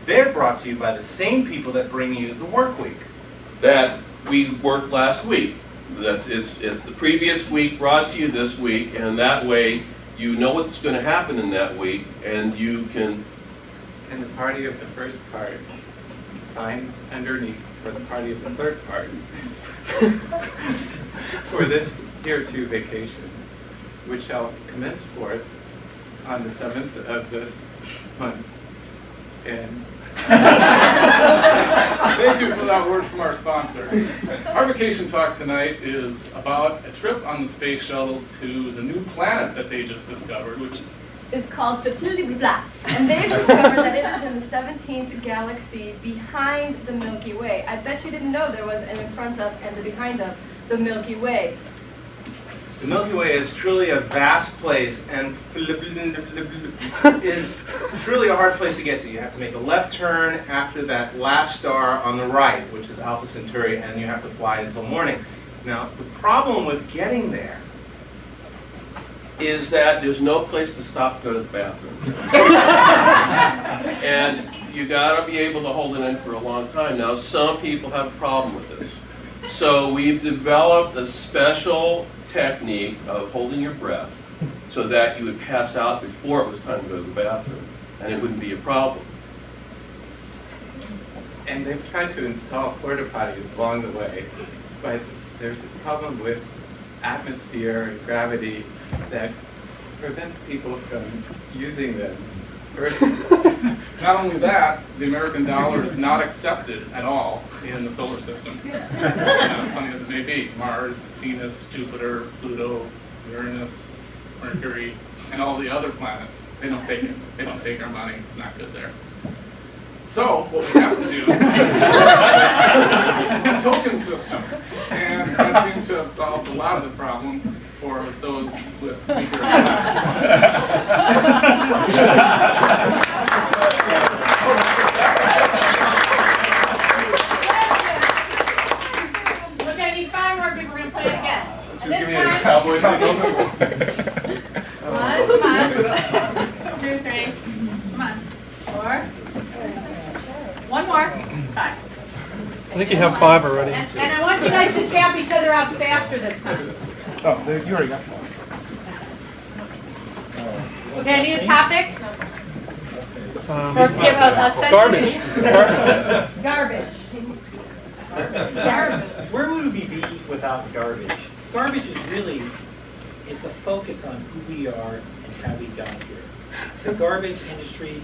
They're brought to you by the same people that bring you the work week. That we worked last week. It's the previous week brought to you this week, and that way you know what's going to happen in that week, and you can... And the party of the first part signs underneath for the party of the third part for this hereto vacation, which shall commence forth on the 7th of this month. And thank you for that word from our sponsor. Our vacation talk tonight is about a trip on the space shuttle to the new planet that they just discovered, which is called the blah, and they've discovered that it is in the 17th galaxy behind the Milky Way. I bet you didn't know there was an in front of and the behind of the Milky Way. The Milky Way is truly a vast place and is truly a hard place to get to. You have to make a left turn after that last star on the right, which is Alpha Centauri, and you have to fly until morning. Now, the problem with getting there is that there's no place to stop to go to the bathroom. And you gotta be able to hold it in for a long time. Now, some people have a problem with this. So we've developed a special technique of holding your breath so that you would pass out before it was time to go to the bathroom, and it wouldn't be a problem. And they've tried to install porta potties along the way, but there's a problem with atmosphere and gravity that prevents people from using them. First, not only that, the American dollar is not accepted at all in the solar system. Funny as it may be, Mars, Venus, Jupiter, Pluto, Uranus, Mercury, and all the other planets, they don't take it. They don't take our money. It's not good there. So what we have to do is a token system, and that seems to have solved a lot of the problem for those with weaker lives. Okay, I need 5 more people. We're going to play it again. And this time, Cowboy signals. come on. 2, 3. Come on. 4. 1 more. 5. I think you have 5 already. And I want you guys to tap each other out faster this time. Oh, there, you already got 5. Okay, I need a topic. Or give a sentence. Garbage. Garbage. Where would we be without garbage? Garbage is really, it's a focus on who we are and how we got here. The garbage industry,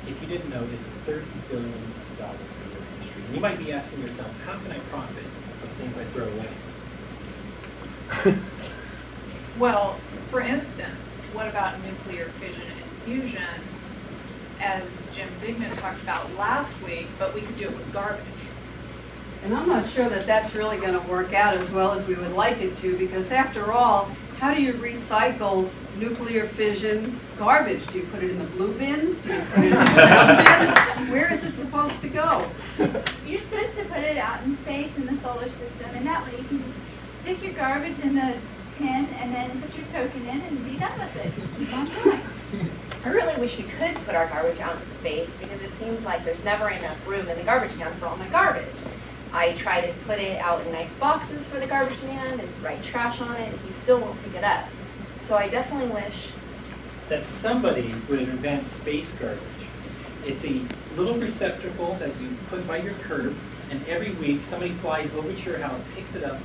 if you didn't know, is a $30 billion a year industry. And you might be asking yourself, how can I profit from things I throw away? Well, for instance, what about nuclear fission and fusion, as Jim Dignan talked about last week, but we could do it with garbage? And I'm not sure that that's really going to work out as well as we would like it to, because after all, how do you recycle nuclear fission garbage? Do you put it in the blue bins? Do you put it in the brown bins? Where is it supposed to go? You're supposed to put it out in space in the solar system, and that way you can just stick your garbage in the tin and then put your token in and be done with it. Keep on going. I really wish we could put our garbage out in space, because it seems like there's never enough room in the garbage can for all my garbage. I try to put it out in nice boxes for the garbage man and write trash on it, and he still won't pick it up. So I definitely wish that somebody would invent space garbage. It's a little receptacle that you put by your curb, and every week somebody flies over to your house, picks it up.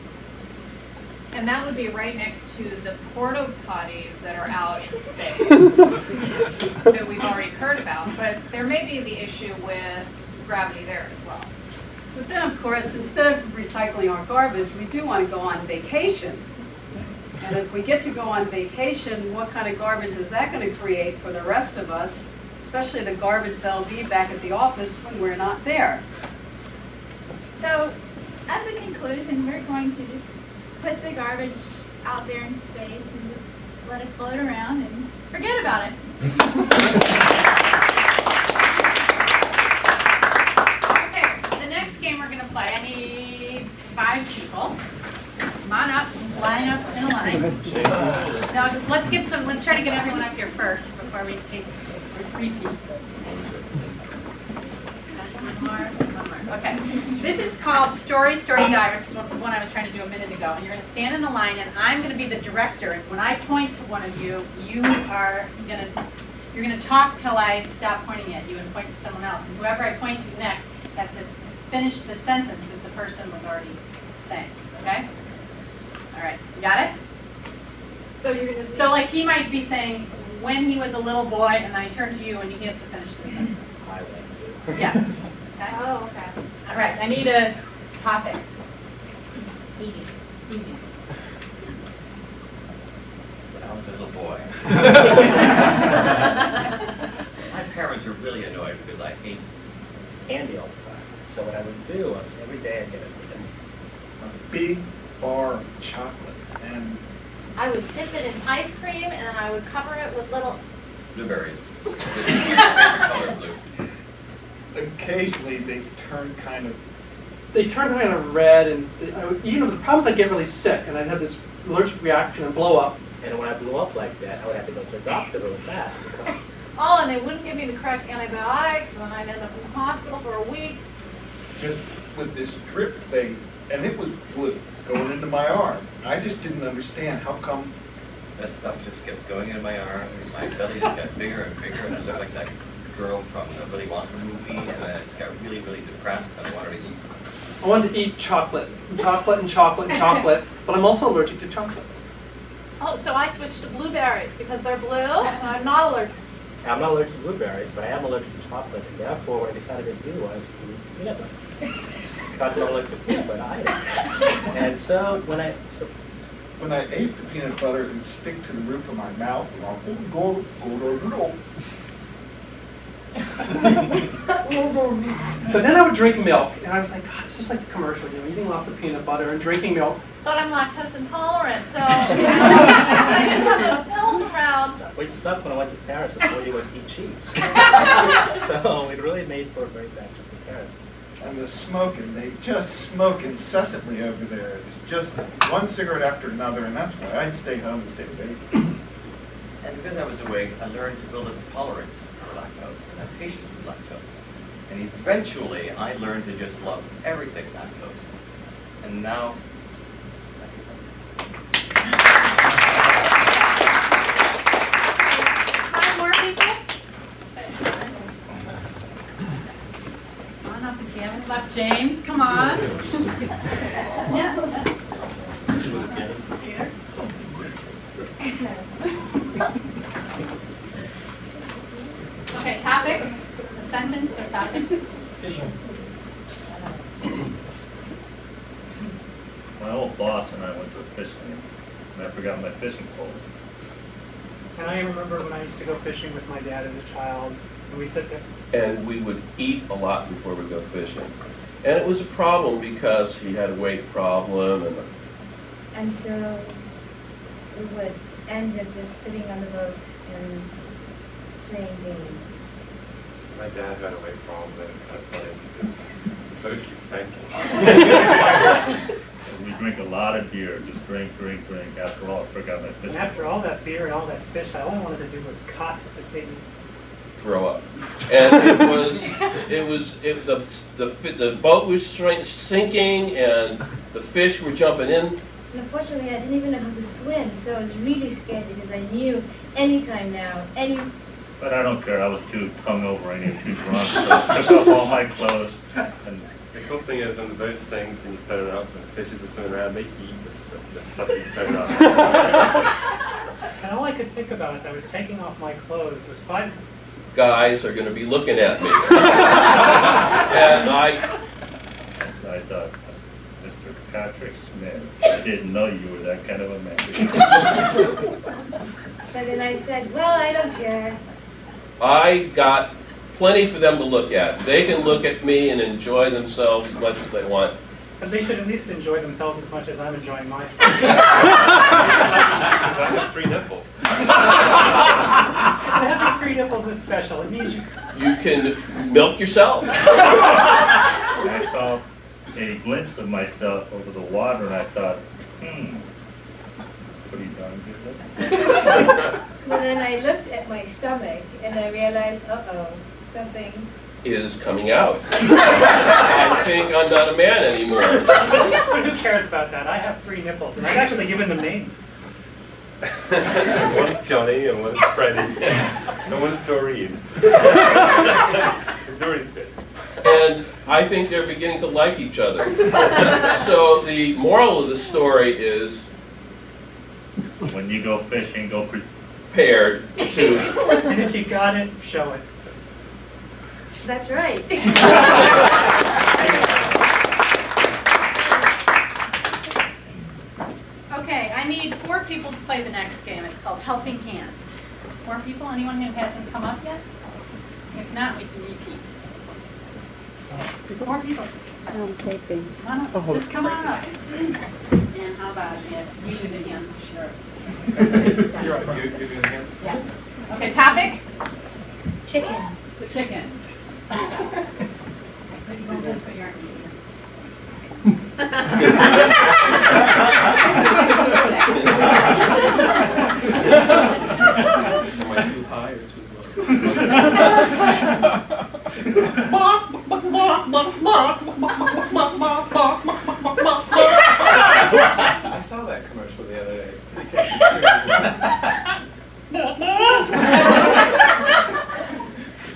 And that would be right next to the porta potties that are out in space that we've already heard about. But there may be the issue with gravity there as well. But then, of course, instead of recycling our garbage, we do want to go on vacation. And if we get to go on vacation, what kind of garbage is that going to create for the rest of us, especially the garbage that'll be back at the office when we're not there? So, as a conclusion, we're going to just put the garbage out there in space and just let it float around and forget about it. Okay, the next game we're going to play, I need 5 people. Come on up, line up in a line. Now, let's try to get everyone up here first before we take repeat. Okay, this is called Story, Story, Die, which is the one I was trying to do a minute ago. And you're going to stand in the line, and I'm going to be the director. And when I point to one of you, you're going to talk till I stop pointing at you and point to someone else. And whoever I point to next has to finish the sentence that the person was already saying. Okay? All right, you got it? So you're gonna. So like he might be saying, when he was a little boy, and I turn to you, and he has to finish the sentence. I went to. Yeah. Okay? Oh, okay. All right, I need a topic. Eating. Eating. When I was a little boy, my parents were really annoyed because I ate Candy all the time. So what I would do was every day I'd get a Big bar of chocolate and I would dip it in ice cream and then I would cover it with little. blueberries. With my favorite color, blue. occasionally they turn kind of red, and the problem is I get really sick and I'd have this allergic reaction and blow up. And when I blew up like that, I would have to go to the doctor really fast. Because Oh, and they wouldn't give me the correct antibiotics, and then I'd end up in the hospital for a week. Just with this drip thing, and it was blue going into my arm. I just didn't understand how come. That stuff just kept going into my arm, and my belly just got bigger and bigger, and I looked like that girl from the Willy Wonka movie, and then I just got really, really depressed, and I wanted to eat. I wanted to eat chocolate, and chocolate, and chocolate, and chocolate, but I'm also allergic to chocolate. Oh, so I switched to blueberries because they're blue, and I'm not allergic. I'm not allergic to blueberries, but I am allergic to chocolate, and therefore what I decided to do was eat peanut butter. Because I'm not allergic to peanut butter either. And so when I ate the peanut butter, it would stick to the roof of my mouth, and I'll go. But then I would drink milk, and I was like, God, it's just like the commercial, eating lots of peanut butter and drinking milk. But I'm lactose intolerant, so I didn't have those pills around. What sucked when I went to Paris was all you was eat cheese. So it really made for a very bad trip to Paris. And the smoking, they just smoke incessantly over there. It's just one cigarette after another, and that's why I'd stay home and stay away. And because I was awake, I learned to build a tolerance for lactose and have patience with lactose. And eventually, I learned to just love everything lactose. And now, Five more people? Come on, not the gamut left. James, come on. Yeah. Peter? Okay, topic, a sentence or topic? Fishing. My old boss and I went to a fishing, and I forgot my fishing pole. And I remember when I used to go fishing with my dad as a child, and we'd sit there. And we would eat a lot before we go fishing. And it was a problem because he had a weight problem, And so we would end up just sitting on the boat and playing games. My dad had a weight problem, and it's kind of funny because the boat keeps sinking. And we drink a lot of beer, just drink. After all, I forgot my fishing And after all that beer and all that fish, all I wanted to do was caught, so this made me. throw up. And the boat was sinking and the fish were jumping in. And unfortunately, I didn't even know how to swim, so I was really scared because I knew anytime now, But I don't care, I was too hungover and too drunk, so I took off all my clothes. And The cool thing is when the boat sinks and you turn it up and the fishes are swimming around, they eat the stuff you turn up. And all I could think about as I was taking off my clothes was five. Guys are going to be looking at me. And I thought, Mr. Patrick Smith, I didn't know you were that kind of a man. but then I said, well, I don't care. I got plenty for them to look at. They can look at me and enjoy themselves as much as they want. But they should at least enjoy themselves as much as I'm enjoying myself. I have 3 nipples. Having 3 nipples is special. It means You can milk yourself. I saw a glimpse of myself over the water and I thought, pretty darn good. But then I looked at my stomach and I realized, something is coming out. I think I'm not a man anymore. But who cares about that? I have 3 nipples, and I've actually given them names. One's Johnny and one's Freddie and one's Doreen. Doreen's good. And I think they're beginning to like each other. So the moral of the story is, When you go fishing, go prepared to. And if you got it, show it. That's right. Okay, I need 4 people to play the next game. It's called Helping Hands. 4 people? Anyone who hasn't come up yet? If not, we can repeat. 4 people. I'm taping. Come on up. Just come on up. And how about you do the hands? Sure. You're right. You do the hands? Yeah. Okay, topic? Chicken. The chicken. Where do you want to put your Am I too high or too I saw that commercial the other day. It's pretty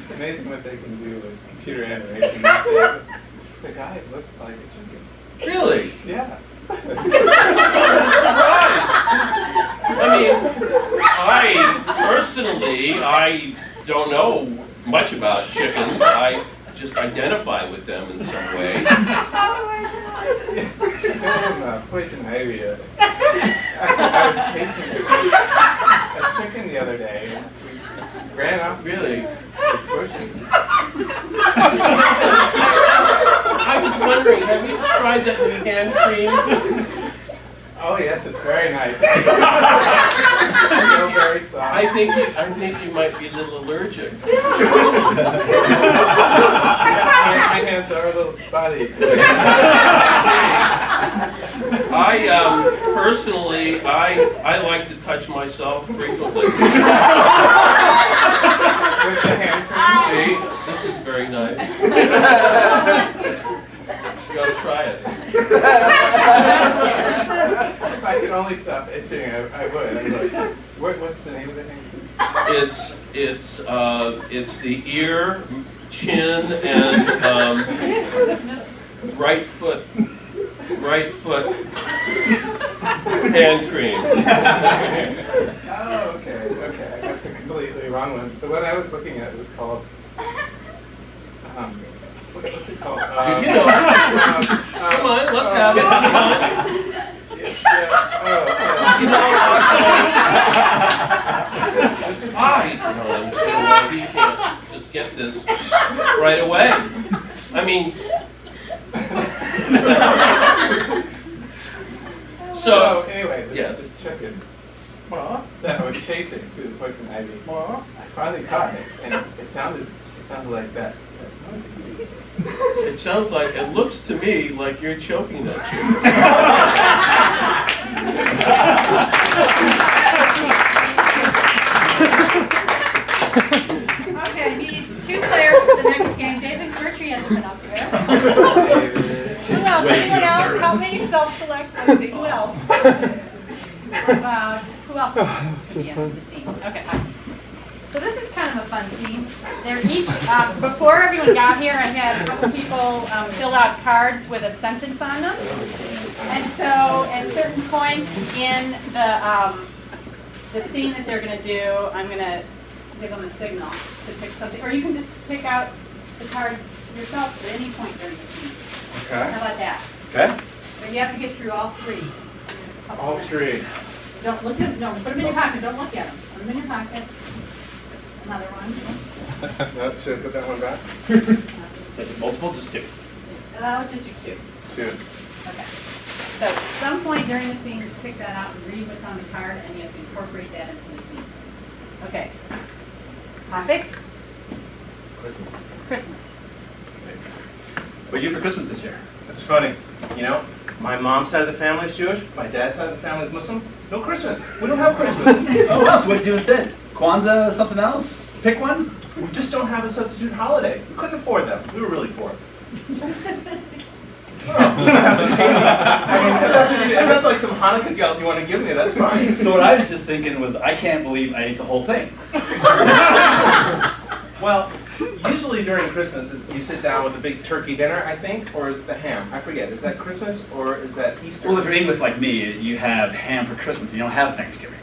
It's amazing what they can do with computer animation these days. The guy looked like a chicken. Really? Yeah. I mean, I don't know much about chickens. I just identify with them in some way. There's some poison ivy. I was chasing a chicken the other day. And we ran off Really? these bushes. I was wondering, have you tried that hand cream? Oh yes, it's very nice. I feel very soft. I think you might be a little allergic. My hands are a little spotty. Personally, I like to touch myself frequently. With the hand cream. See, this is very nice. You gotta try it. If I could only stop itching, I would. What's the name of the hand cream? It's the ear, chin, and right foot hand cream. Oh, okay. I got the completely wrong one. The one I was looking at was called, what's it called? You know. Come on, let's have it. Come on. We can't just get this right away. I mean, so anyway, yeah. this chicken that I was chasing through the poison ivy, I finally caught it, and it sounded like that. It sounds like, it looks to me like you're choking that chicken. Okay, I need 2 players for the next game. David Gertrude hasn't been up there. Who else? Anyone else? Help me self-select. Let's see, who else? Who else wants to be in the scene? Okay, fine. So this is kind of a fun scene. They're each, before everyone got here, I had a couple people fill out cards with a sentence on them. And so at certain points in the scene that they're going to do, I'm going to give them a signal to pick something. Or you can just pick out the cards yourself at any point during the scene. Okay. How about that? Okay. But you have to get through all 3. All 3. Don't look at, no, put them in your pocket. Don't look at them. Put them in your pocket. Another one. No, should I put that one back? Is it multiple, just 2? Just your 2. 2. Okay. So at some point during the scene, just pick that out and read what's on the card, and you have to incorporate that into the scene. Okay. Topic? Christmas. What did you do for Christmas this year? That's funny. You know, my mom's side of the family is Jewish, my dad's side of the family is Muslim. No Christmas. We don't have Christmas. Oh, wow, so what did you do instead? Kwanzaa, something else? Pick one? We just don't have a substitute holiday. We couldn't afford them. We were really poor. I mean, if that's like some Hanukkah guilt you want to give me, that's fine. So what I was just thinking was, I can't believe I ate the whole thing. Well, usually during Christmas, you sit down with a big turkey dinner, I think, or is it the ham? I forget. Is that Christmas or is that Easter? Well, if you're English like me, you have ham for Christmas, you don't have Thanksgiving.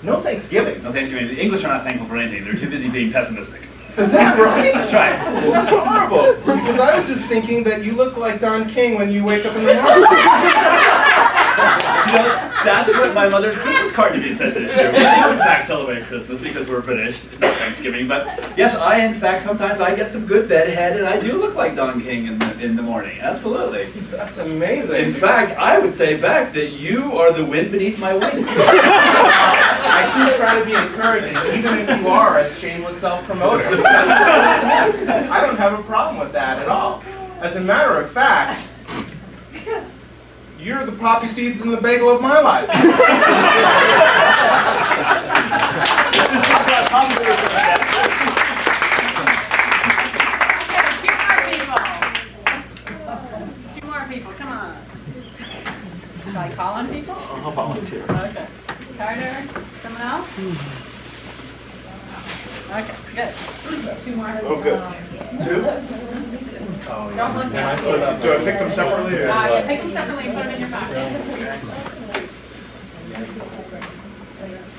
No Thanksgiving? No Thanksgiving. The English are not thankful for anything. They're too busy being pessimistic. Is that right? That's right. Well, that's horrible. Because I was just thinking that you look like Don King when you wake up in the morning. You know, that's what my mother's Christmas card to me said this year. We do in fact celebrate Christmas because we're British, it's not Thanksgiving. But yes, I in fact sometimes I get some good bedhead and I do look like Don King in the morning. Absolutely. That's amazing. In fact, I would say back that you are the wind beneath my wings. I do try to be encouraging, even if you are a shameless self-promoter. I don't have a problem with that at all. As a matter of fact, you're the poppy seeds in the bagel of my life. Two more people, come on. Shall I call on people? I'll volunteer. Okay. Carter, someone else? Okay, good. Two more. Oh, good. Two? Don't look at me. Do I pick them separately? Or? Yeah, pick them separately and put them in your pocket.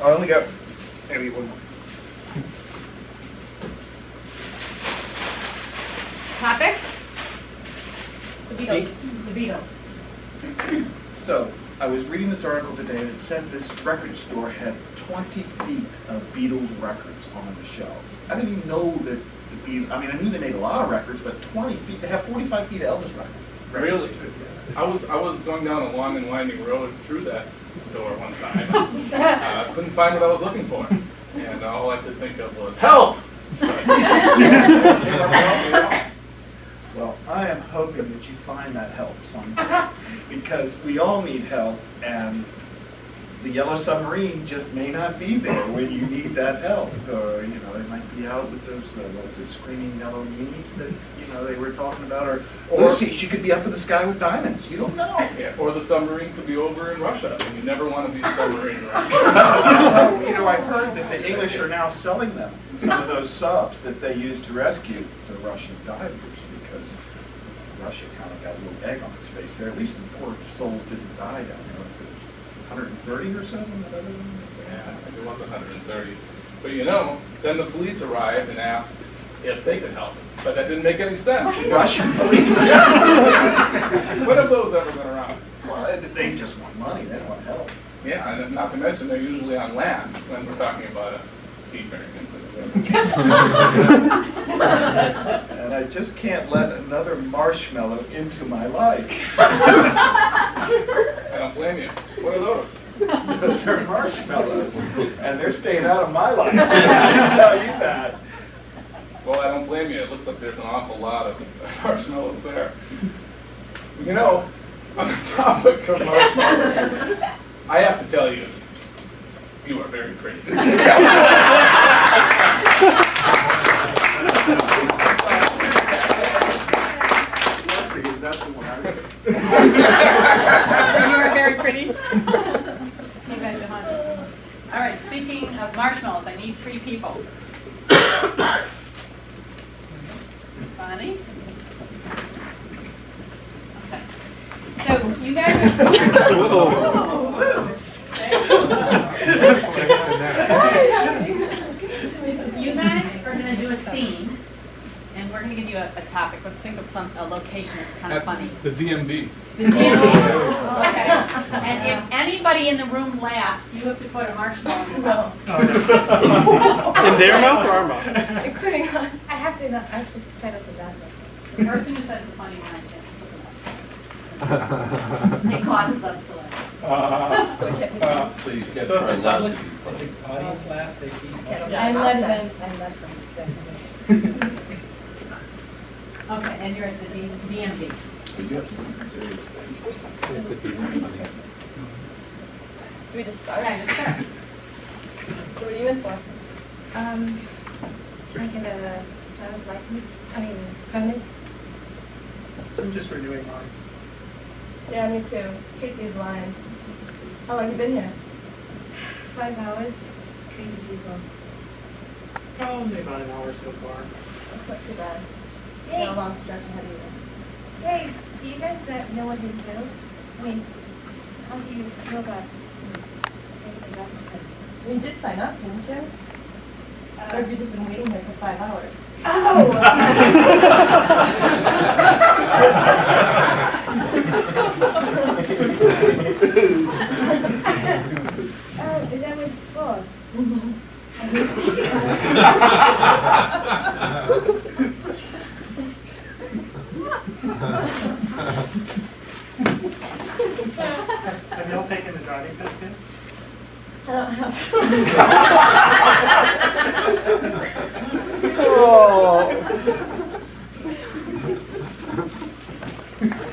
I only got maybe one more. Topic? The Beatles. The Beatles. So, I was reading this article today and it said this record store had 20 feet of Beatles records on the shelf. I didn't even know that the Beatles, I mean, I knew they made a lot of records, but 20 feet, they have 45 feet of Elvis records. Really? I was going down a long and winding road through that store one time. Couldn't find what I was looking for. And all I could think of was, help! Well, I am hoping that you find that help someday, because we all need help, and the Yellow Submarine just may not be there when you need that help. Or, you know, they might be out with those, what was it, screaming yellow meanies that, you know, they were talking about. Or Lucy, she could be up in the sky with diamonds. You don't know. Yeah, or the submarine could be over in Russia, and you never want to be submarine in Russia. You know, I heard that the English are now selling them, some of those subs that they used to rescue the Russian divers, because Russia kind of got a little egg on its face there. At least the poor souls didn't die down there. 130 or something? Yeah, I think it was 130. But you know, then the police arrived and asked if they could help. But that didn't make any sense. Russian police? When have those ever been around? Well, they just want money, they don't want help. Yeah, and not to mention they're usually on land when we're talking about a seafaring incident. And I just can't let another marshmallow into my life. I don't blame you. What are those? Those are marshmallows, and they're staying out of my life. I can tell you that. Well, I don't blame you. It looks like there's an awful lot of marshmallows there. You know, on the topic of marshmallows, I have to tell you, you are very pretty. That's the one I You are very pretty. All right, speaking of marshmallows, I need 3 people. Bonnie? Okay. So you guys You guys are going to do a scene, and we're going to give you a topic. Let's think of a location that's kind of funny. The DMV. The DMV. Okay. And if anybody in the room laughs, you have to put a marshmallow in your mouth. In their mouth or our mouth? Including us. I have to just try not to laugh myself. The person who says the funny line can't. It causes us to laugh. So I can't. So you get So if try the not public, to be if funny. the audience laughs, they keep. I let them say. Okay, and you're at the DMV. But you have to be serious. Do we just start? Yeah, just start. So what are you in for? Can I get a driver's license? I mean, permit? I'm just renewing mine. Yeah, me too. Hate these lines. How long you been here? 5 hours. Crazy people. Probably about an hour so far. That's not too bad. Hey, Got a long stretch ahead of you. hey, do you guys know what it entails? I mean, how do you know about getting a driver's permit? You did sign up, didn't you? Or have you just been waiting here for 5 hours? Oh! Oh, is that what it's for? Have you all taken the driving test yet? I don't have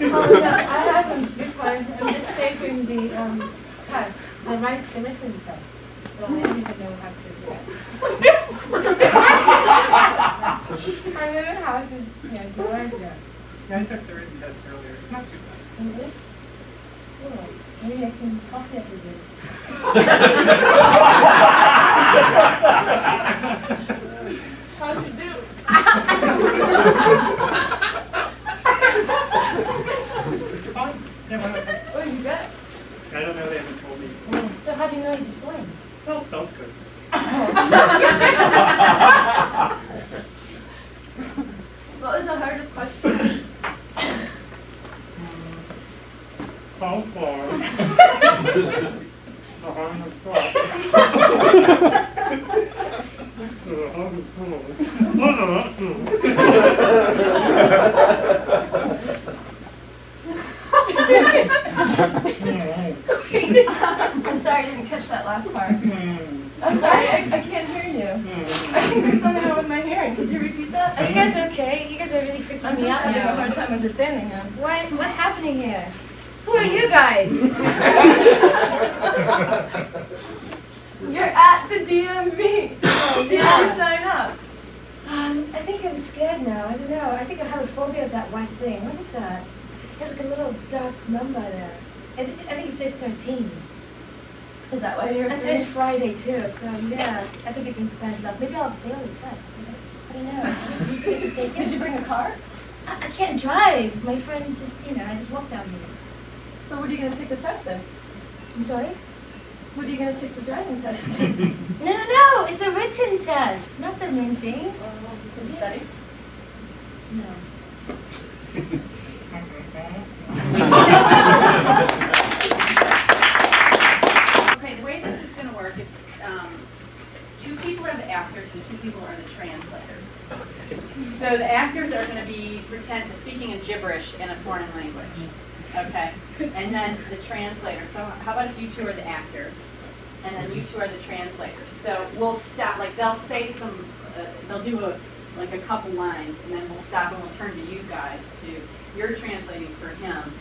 Oh, no, I haven't before. I'm just taking the test, the written test. So I don't even know how to do it. I don't know how to do it yet. Yeah, I took the written test earlier. It's not too bad. Really? Cool. Maybe I can copy it with you. How to do? It's fine. Yeah, why not? Oh, you bet. I don't know, they haven't told me. So how do you know you're flying? No, felt good. What was the hardest question? How far? The hardest part. The hardest I'm sorry, I didn't catch that last part. I'm sorry, I can't hear you. I think there's something wrong with my hearing. Could you repeat that? Are you guys okay? You guys are really freaking I'm me just out having a now. hard time understanding them. What's happening here? Who are you guys? You're at the DMV. Did you sign up? I think I'm scared now. I don't know. I think I have a phobia of that white thing. What is that? There's like a little dark number there. I think it says 13. Is that why you're And today's Friday too, so yeah, I think it means bad luck. Maybe I'll fail the test. I don't know. Do you think you take it? Did you bring a car? I can't drive. My friend just, I just walked down here. So what are you going to take the test in? I'm sorry? What are you going to take the driving test in? No, it's a written test, not the main thing. Can you study? No. Okay, the way this is going to work is 2 people are the actors and 2 people are the translators. So the actors are going to be speaking a gibberish in a foreign language. Okay, and then the translators. So how about if you 2 are the actors, and then you 2 are the translators? So we'll stop. Like they'll say some, they'll do a couple lines, and then we'll stop and we'll turn to you guys. You're translating for him,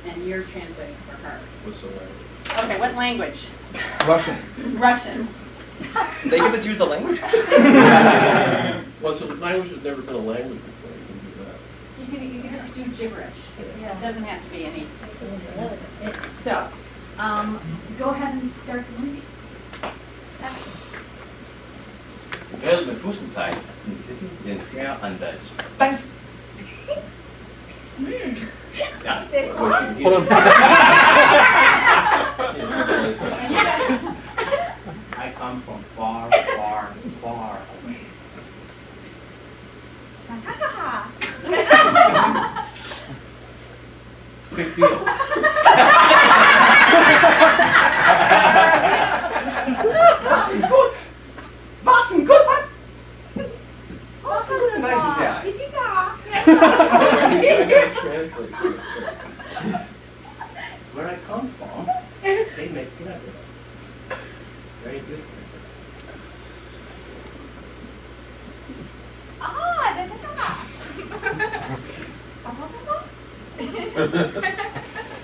and you're translating for her. What's the language? Okay, what language? Russian. Russian. They get to choose the language? Well, so the language has never been a language before, you can do that. You can just do gibberish. Yeah. It doesn't have to be any. So, go ahead and start the movie. Action. Wel, met Woestentijd in Fair and Dutch. Thanks. Ja, Hold on. I come from far, far, far away. Big deal. Was een goed! Was een goed! Was een goed! Where I come from, they make leather. Very good.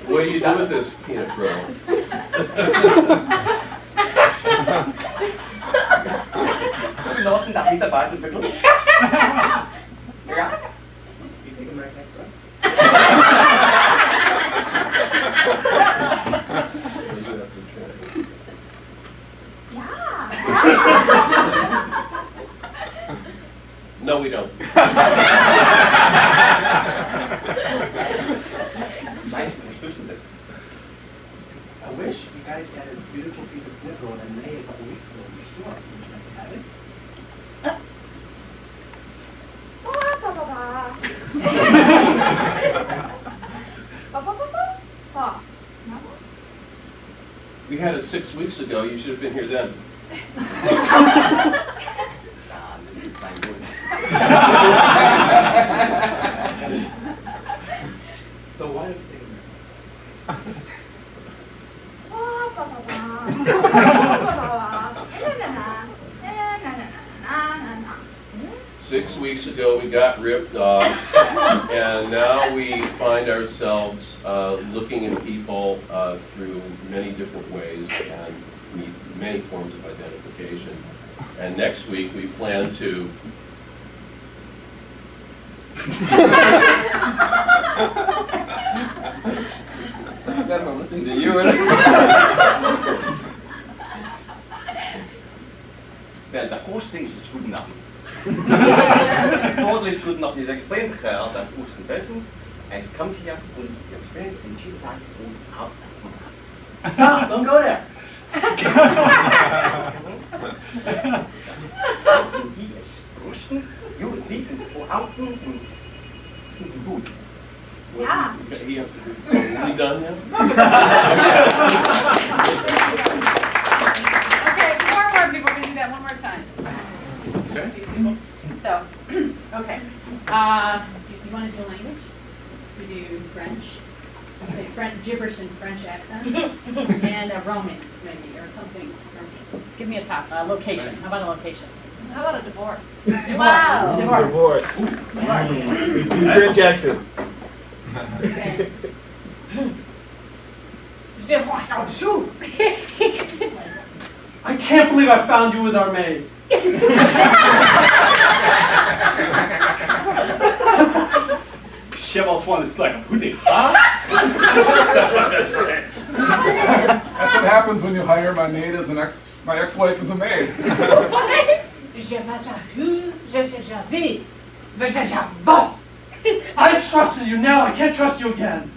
What do you do with this peanut brittle? No Noten, darf nicht dabei sein, wirklich? Ja? You think American Express? No, we don't. Nice institution. I wish you guys had this beautiful piece of nickel that I made a couple weeks ago in your store. Would you like to have it? We had it 6 weeks ago. You should have been here then. This is fine woods. So why don't you Six weeks ago, we got ripped off, and now we find ourselves looking at people through many different ways and meet many forms of identification. And next week, we plan to I'm listening to you. Well, the first thing is it's good enough. Totally good enough. He's explained that Usten Bessen, and he comes here and he explains, and she sagt, out. Stop! Don't go there! Und hier ist Usten, you need to go out and gut. Yeah. Are we done now? Okay, more people can do that one more time. Okay. So, okay. You want to do language? We do French. Let's say French, gibberish and French accent. And a romance, maybe, or something. Give me a location. How about a location? How about a divorce? Wow. Divorce. Divorce. Andrea Jackson. Okay. I can't believe I found you with our maid. Chevals one is like a pudding, huh? That's correct. That's what happens when you hire my maid as my ex-wife as a maid. I trusted you, now I can't trust you again.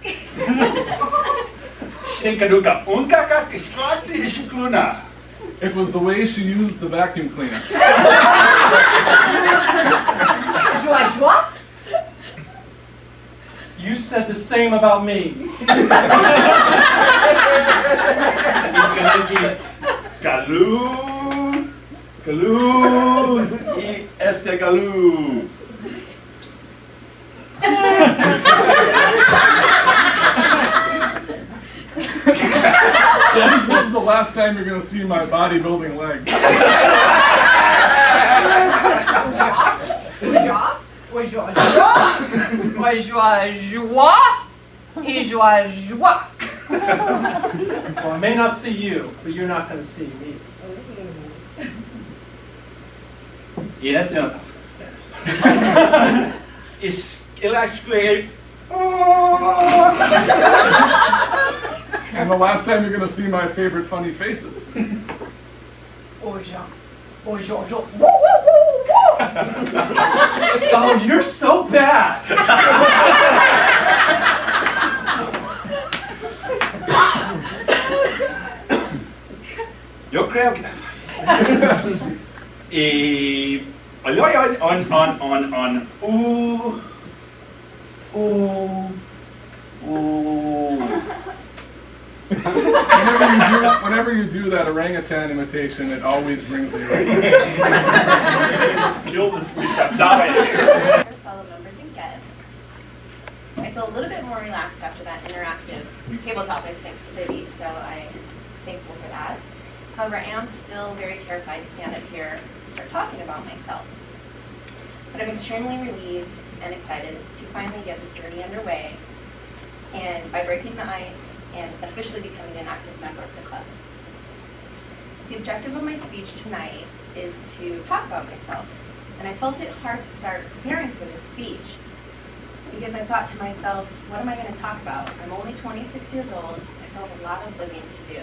It was the way she used the vacuum cleaner. You said the same about me. Galoo, Galoo, y este Galoo. This is the last time you're going to see my bodybuilding leg. Well, I may not see you, but you're not going to see me. Yes, no. It's electric. And the last time you're going to see my favorite funny faces. Oh, you're so bad. Yo creo que y on Whenever you do that orangutan imitation, it always brings me right. Kill the die. Fellow members and guests. I feel a little bit more relaxed after that interactive tabletop I thanks to Libby, so I'm thankful for that. However, I am still very terrified to stand up here and start talking about myself. But I'm extremely relieved and excited to finally get this journey underway and by breaking the ice and officially becoming an active member of the club. The objective of my speech tonight is to talk about myself. And I felt it hard to start preparing for this speech because I thought to myself, what am I going to talk about? I'm only 26 years old. I still have a lot of living to do.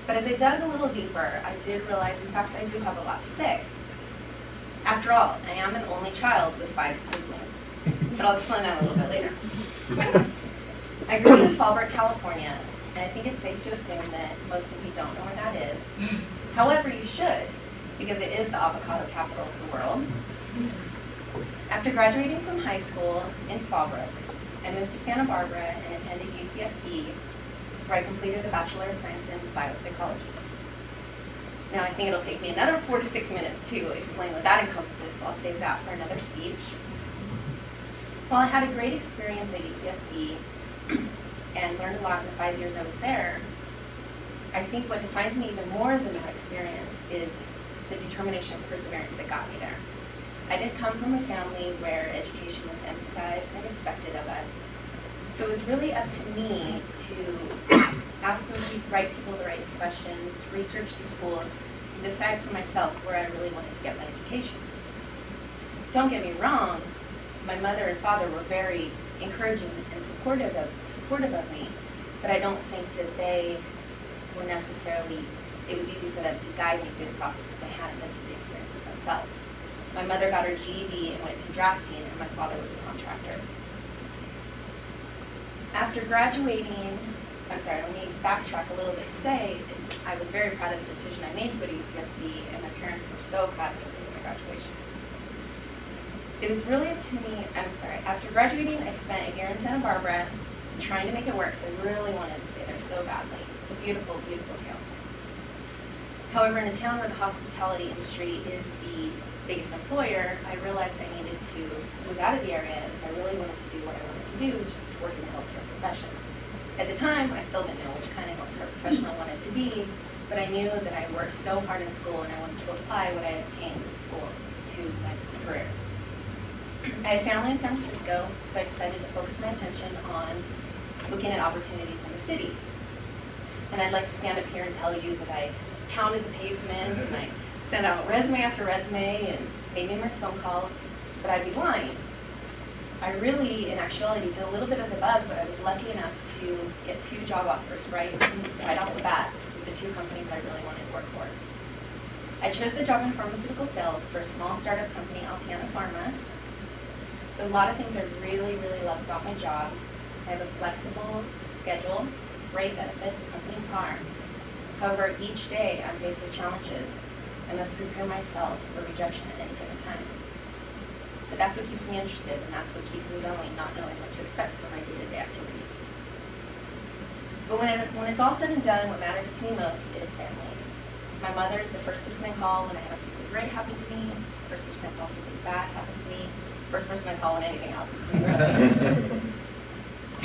But as I dug a little deeper, I did realize, in fact, I do have a lot to say. After all, I am an only child with 5 siblings. But I'll explain that a little bit later. I grew up in Fallbrook, California, and I think it's safe to assume that most of you don't know where that is. However, you should, because it is the avocado capital of the world. After graduating from high school in Fallbrook, I moved to Santa Barbara and attended UCSB, where I completed a Bachelor of Science in Biopsychology. Now, I think it'll take me another 4 to 6 minutes to explain what that encompasses, so I'll save that for another speech. While I had a great experience at UCSB and learned a lot in the 5 years I was there, I think what defines me even more than that experience is the determination and perseverance that got me there. I didn't come from a family where education was emphasized and expected of us. So it was really up to me to ask the right people the right questions, research the schools, and decide for myself where I really wanted to get my education. Don't get me wrong, my mother and father were very encouraging and supportive of me, but I don't think that they were necessarily, it was easy for them to guide me through the process because they hadn't been through the experiences themselves. My mother got her GED and went to drafting, and my father was a contractor. After graduating, let me backtrack a little bit to say, I was very proud of the decision I made to go to UCSB, and my parents were so proud of me for my graduation. It was really up to me, after graduating, I spent a year in Santa Barbara trying to make it work, because I really wanted to stay there so badly. It's a beautiful, beautiful town. However, in a town where the hospitality industry is the biggest employer, I realized I needed to move out of the area if I really wanted to do what I wanted to do, which is to work in the healthcare profession. At the time, I still didn't know which kind of healthcare profession I wanted to be, but I knew that I worked so hard in school and I wanted to apply what I had obtained in school to my career. I had family in San Francisco, so I decided to focus my attention on looking at opportunities in the city. And I'd like to stand up here and tell you that I pounded the pavement and I sent out resume after resume and made numerous phone calls, but I'd be lying. I really, in actuality, did a little bit of the above, but I was lucky enough to get 2 job offers right off the bat with the 2 companies I really wanted to work for. I chose the job in pharmaceutical sales for a small startup company, Altiana Pharma. So a lot of things I really, really love about my job. I have a flexible schedule, great benefits, a company car. However, each day I'm faced with challenges. I must prepare myself for rejection at any given time. But that's what keeps me interested, and that's what keeps me going, not knowing what to expect from my day-to-day activities. But when it's all said and done, what matters to me most is family. My mother is the first person I call when I have something great happen to me, first person I call when something bad happens to me, first person I call when anything happens to me.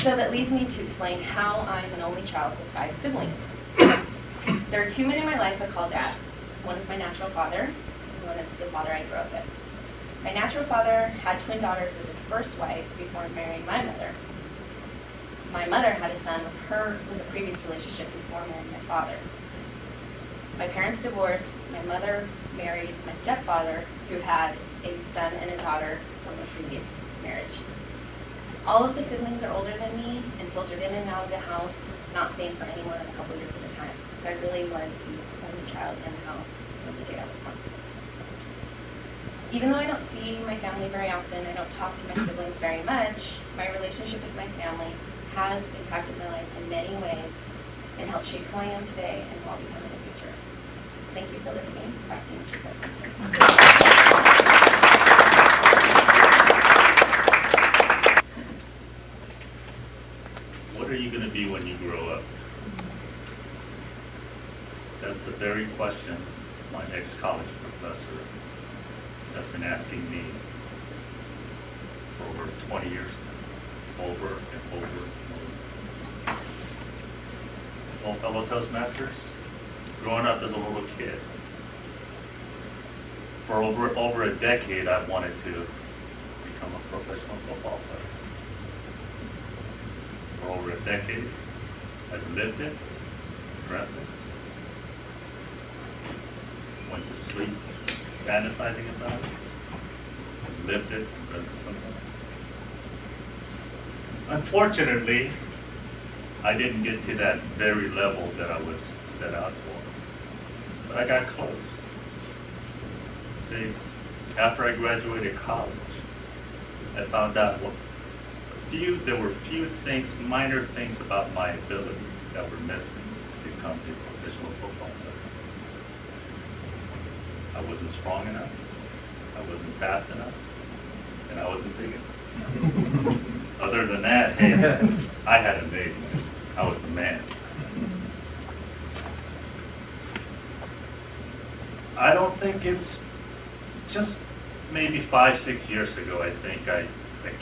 So that leads me to explain how I'm an only child with 5 siblings. There are 2 men in my life I call dad. One is my natural father, and one is the father I grew up with. My natural father had twin daughters with his first wife before marrying my mother. My mother had a son with a previous relationship before marrying my father. My parents divorced. My mother married my stepfather, who had a son and a daughter from a previous marriage. All of the siblings are older than me and filtered in and out of the house, not staying for any more than a couple years at a time. So I really was the only child in the house from the day I was born. Even though I don't see my family very often, I don't talk to my siblings very much, my relationship with my family has impacted my life in many ways and helped shape who I am today and who I'll become in the future. Thank you for listening. Back to you, Mr. President. What are you going to be when you grow up? That's the very question my ex-college professor has been asking me for over 20 years now, over and over and over. Well, fellow Toastmasters, growing up as a little kid, for over a decade I wanted to become a professional football player. For over a decade, I've lived it, dreamt it, fantasizing about it, lived it, and read it sometime. Unfortunately, I didn't get to that very level that I was set out for, but I got close. See, after I graduated college, I found out there were few things, minor things about my ability that were missing to become a professional football player. I wasn't strong enough, I wasn't fast enough, and I wasn't big enough. Other than that, hey, I had it made. I was the man. I don't think it's just maybe 5-6 years ago, I think I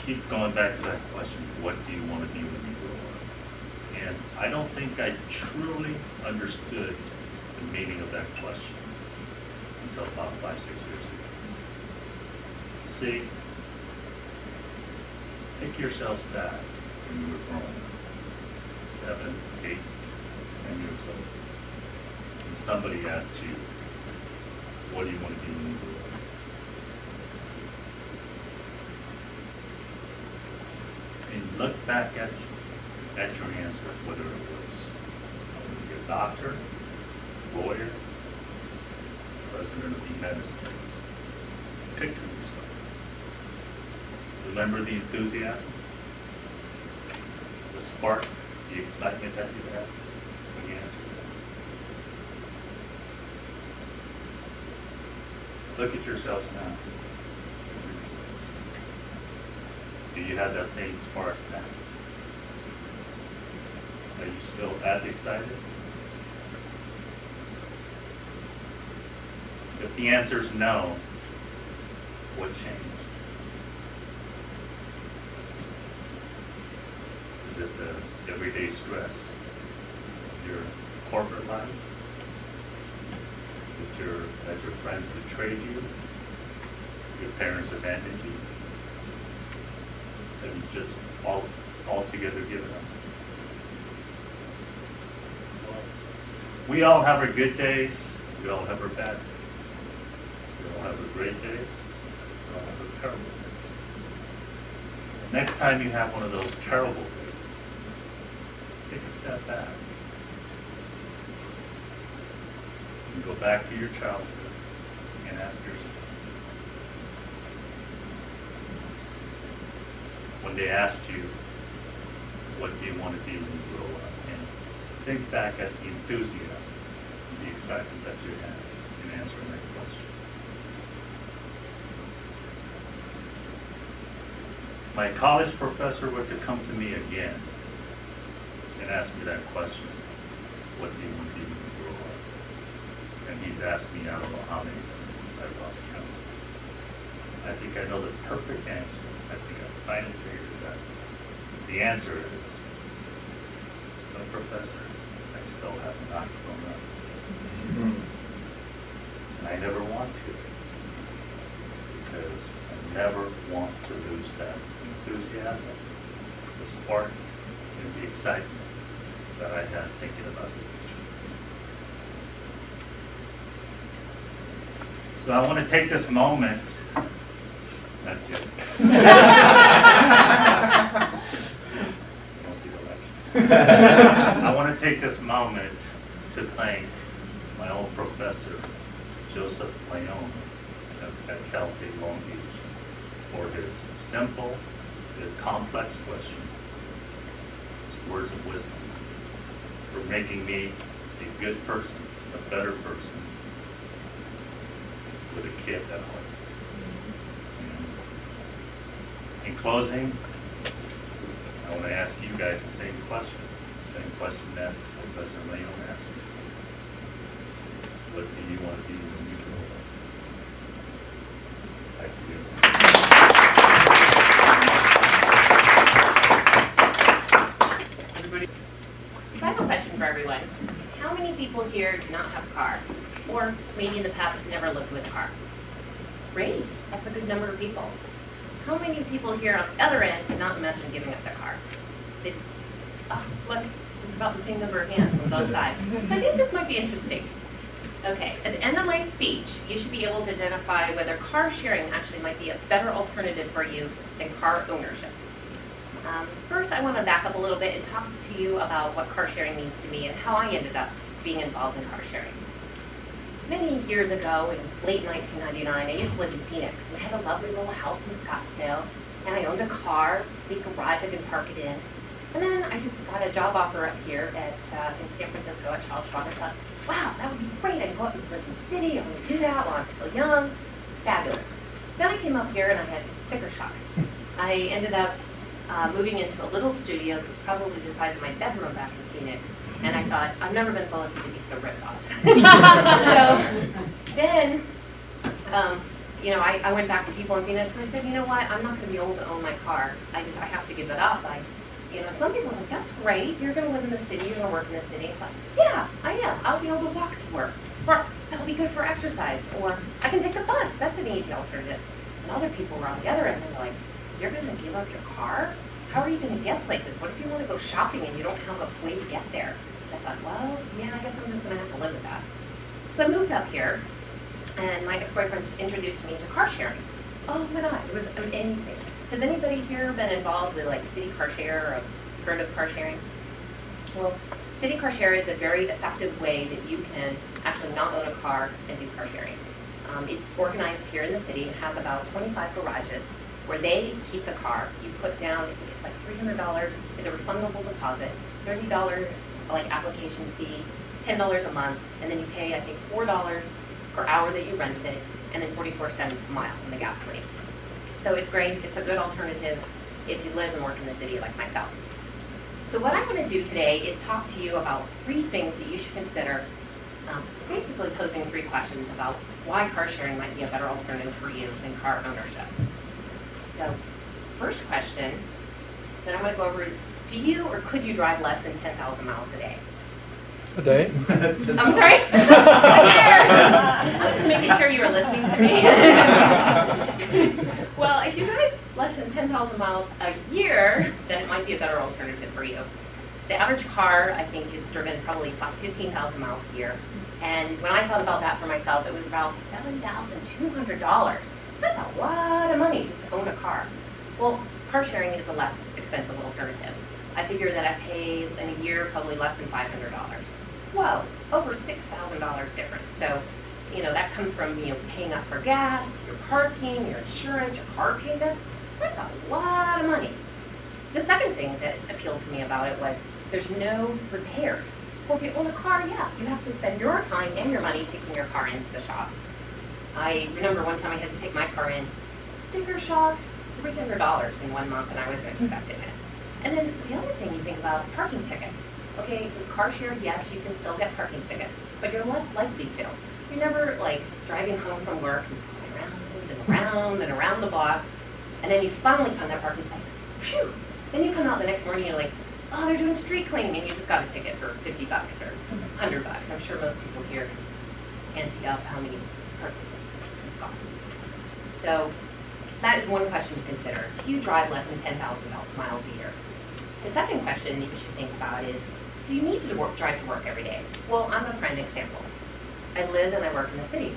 keep going back to that question, what do you want to be when you grow up? And I don't think I truly understood the meaning of that question until about 5-6 years ago. See, take yourselves back when you were growing up, 7, 8, 10 years old, and somebody asked you, what do you want to be when you grow up? And look back at your answer, whether it was a doctor, lawyer, president of the United States. Picture yourself. Remember the enthusiasm, the spark, the excitement that you had when you answered that. Look at yourselves now. Do you have that same spark now? Are you still as excited? If the answer is no, what changed? Is it the everyday stress of your corporate life? That your friends betrayed you? Your parents abandoned you? Have you just altogether given up? Well, we all have our good days. We all have our bad days. We all have our great days. We all have our terrible days. Next time you have one of those terrible days, take a step back. You go back to your childhood and ask yourself, when they asked you, what do you want to be when you grow up? And think back at the enthusiasm, the excitement that you had in answering that question. My college professor were to come to me again and ask me that question, what do you want to be when you grow up? And he's asked me, I don't know how many times I've lost count. I think I know the perfect answer. I think I've finally figured it out. The answer is, no, professor, I still have not grown up. And I never want to, because I never want to lose that enthusiasm, the spark, and the excitement that I had thinking about the future. So I want to take this moment. Not yet. I want to take this moment to thank my old professor, Joseph Leone, at Cal State Long Beach, for his simple, yet complex question, his words of wisdom, for making me a good person, a better person, with a kid at heart. In closing, I want to ask you guys the same question that Professor Leone asked me. What do you want to be when you grow up? Back to you. I have a question for everyone. How many people here do not have a car? Or maybe in the past have never lived with a car? Great, that's a good number of people. How many people here on the other end cannot imagine giving up their car? They just, look, just about the same number of hands on both sides. I think this might be interesting. Okay, at the end of my speech, you should be able to identify whether car sharing actually might be a better alternative for you than car ownership. First, I want to back up a little bit and talk to you about what car sharing means to me and how I ended up being involved in car sharing. Many years ago, in late 1999, I used to live in Phoenix, and I had a lovely little house in Scottsdale, and I owned a car, big garage I could park it in. And then I just got a job offer up here at in San Francisco at Charles Schwab. I thought, wow, that would be great. I can go up and live in the city. I want to do that while I'm still young. Fabulous. Then I came up here and I had sticker shock. I ended up moving into a little studio that was probably the size of my bedroom back in Phoenix. And I thought, I've never been so lucky to be so ripped off. So then, I went back to people in Phoenix and I said, you know what, I'm not going to be able to own my car. I have to give it up. Some people are like, that's great. You're going to live in the city. You're going to work in the city. I thought, yeah, I am. I'll be able to walk to work. Or that'll be good for exercise. Or I can take the bus. That's an easy alternative. And other people were on the other end. They're like, you're going to give up your car? How are you going to get places? What if you want to go shopping and you don't have a way to get there? I thought, well, yeah, I guess I'm just going to have to live with that. So I moved up here, and my ex-boyfriend introduced me to car sharing. Oh my God, it was amazing. Has anybody here been involved with like city car share or heard of car sharing? Well, city car share is a very effective way that you can actually not own a car and do car sharing. It's organized here in the city and has about 25 garages where they keep the car. You put down, I think it's like $300 is a refundable deposit, $30 like application fee, $10 a month, and then you pay, I think, $4 per hour that you rent it, and then 44 cents a mile on the gasoline. So it's great. It's a good alternative if you live and work in the city like myself. So what I'm going to do today is talk to you about 3 things that you should consider, basically posing 3 questions about why car sharing might be a better alternative for you than car ownership. So first question that I'm going to go over is, do you or could you drive less than 10,000 miles a day? A day? I'm sorry? A year! I'm just making sure you were listening to me. Well, if you drive less than 10,000 miles a year, then it might be a better alternative for you. The average car, I think, is driven probably about 15,000 miles a year. And when I thought about that for myself, it was about $7,200. That's a lot of money just to own a car. Well, car sharing is a less expensive alternative. I figure that I pay in a year probably less than $500. Whoa, over $6,000 difference. So, that comes from, paying up for gas, your parking, your insurance, your car payment. That's a lot of money. The second thing that appealed to me about it was there's no repairs. Well, if you own a car, yeah, you have to spend your time and your money taking your car into the shop. I remember one time I had to take my car in, sticker shock, $300 in 1 month, and I wasn't expecting it. And then the other thing you think about, parking tickets. Okay, with car share, yes, you can still get parking tickets, but you're less likely to. You're never like driving home from work and going around and around the block, and then you finally find that parking space. Phew! Then you come out the next morning and you're like, oh, they're doing street cleaning, and you just got a ticket for $50 or $100. I'm sure most people here can ante up how many parking tickets cost. So that is one question to consider. Do you drive less than 10,000 miles a year? The second question that you should think about is, do you need to drive to work every day? Well, I'm a prime example. I live and I work in the city.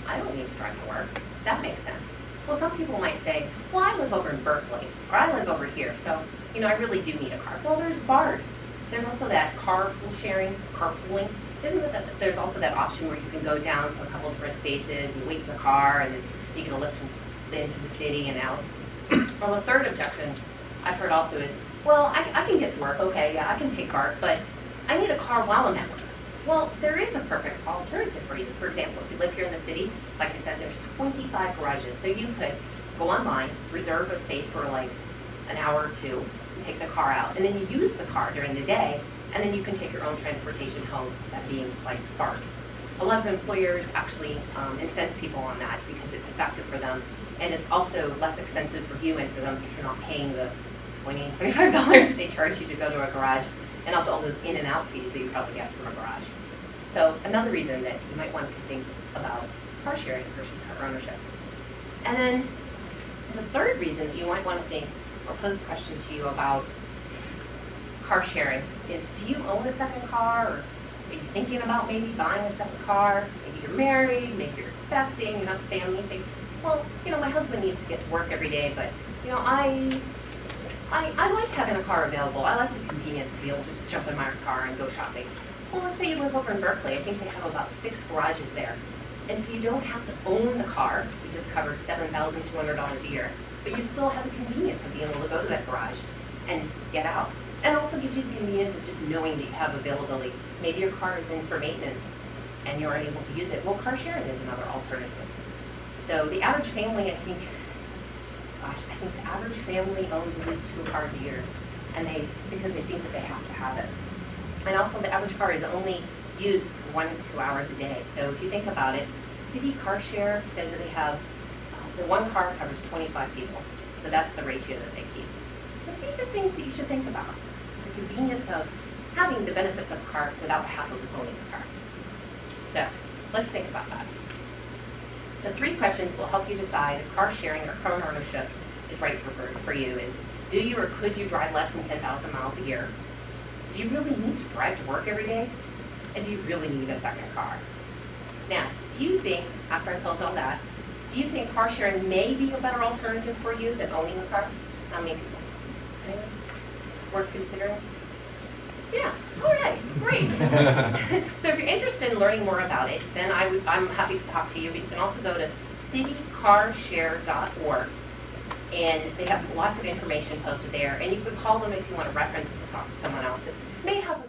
I don't need to drive to work. That makes sense. Well, some people might say, well, I live over in Berkeley, or I live over here, so, I really do need a car. Well, there's bars. There's also that carpool sharing, carpooling. There's also that option where you can go down to a couple different spaces, you wait in the car, and then you can lift into the city and out. Well, the third objection I've heard also is, well, I can get to work, okay, yeah, I can take BART, but I need a car while I'm at work. Well, there is a perfect alternative for you. For example, if you live here in the city, like I said, there's 25 garages. So you could go online, reserve a space for like an hour or two, and take the car out, and then you use the car during the day, and then you can take your own transportation home, that being like BART. A lot of employers actually incent people on that because it's effective for them, and it's also less expensive for you and for them because you're not paying the $20, $25 that they charge you to go to a garage, and also all those in and out fees that you probably get from a garage. So another reason that you might want to think about car sharing versus car ownership. And then the third reason that you might want to think or pose a question to you about car sharing is, do you own a second car, or Are you thinking about maybe buying a second car? Maybe you're married, maybe you're expecting, you have a family, you think, well, my husband needs to get to work every day, but, I like having a car available. I like the convenience to be able to just jump in my car and go shopping. Well, let's say you live over in Berkeley. I think they have about 6 garages there. And so you don't have to own the car. We just covered $7,200 a year. But you still have the convenience of being able to go to that garage and get out. And also gives you the convenience of just knowing that you have availability. Maybe your car is in for maintenance and you're unable to use it. Well, car sharing is another alternative. So the average family, I think the average family owns at least 2 cars a year, and because they think that they have to have it. And also the average car is only used 1 to 2 hours a day. So if you think about it, City Car Share says that they have, the 1 car covers 25 people. So that's the ratio that they keep. So these are things that you should think about. The convenience of having the benefits of a car without the hassle of owning a car. So let's think about that. The 3 questions will help you decide if car sharing or car ownership is right for you is, do you or could you drive less than 10,000 miles a year? Do you really need to drive to work every day? And do you really need a second car? Now, do you think, after I told you all that, do you think car sharing may be a better alternative for you than owning a car? How many people? Anyone? Worth considering? Yeah, all right, great. So if you're interested in learning more about it, then I'm happy to talk to you. But you can also go to citycarshare.org, and they have lots of information posted there. And you could call them if you want a reference to talk to someone else. It may help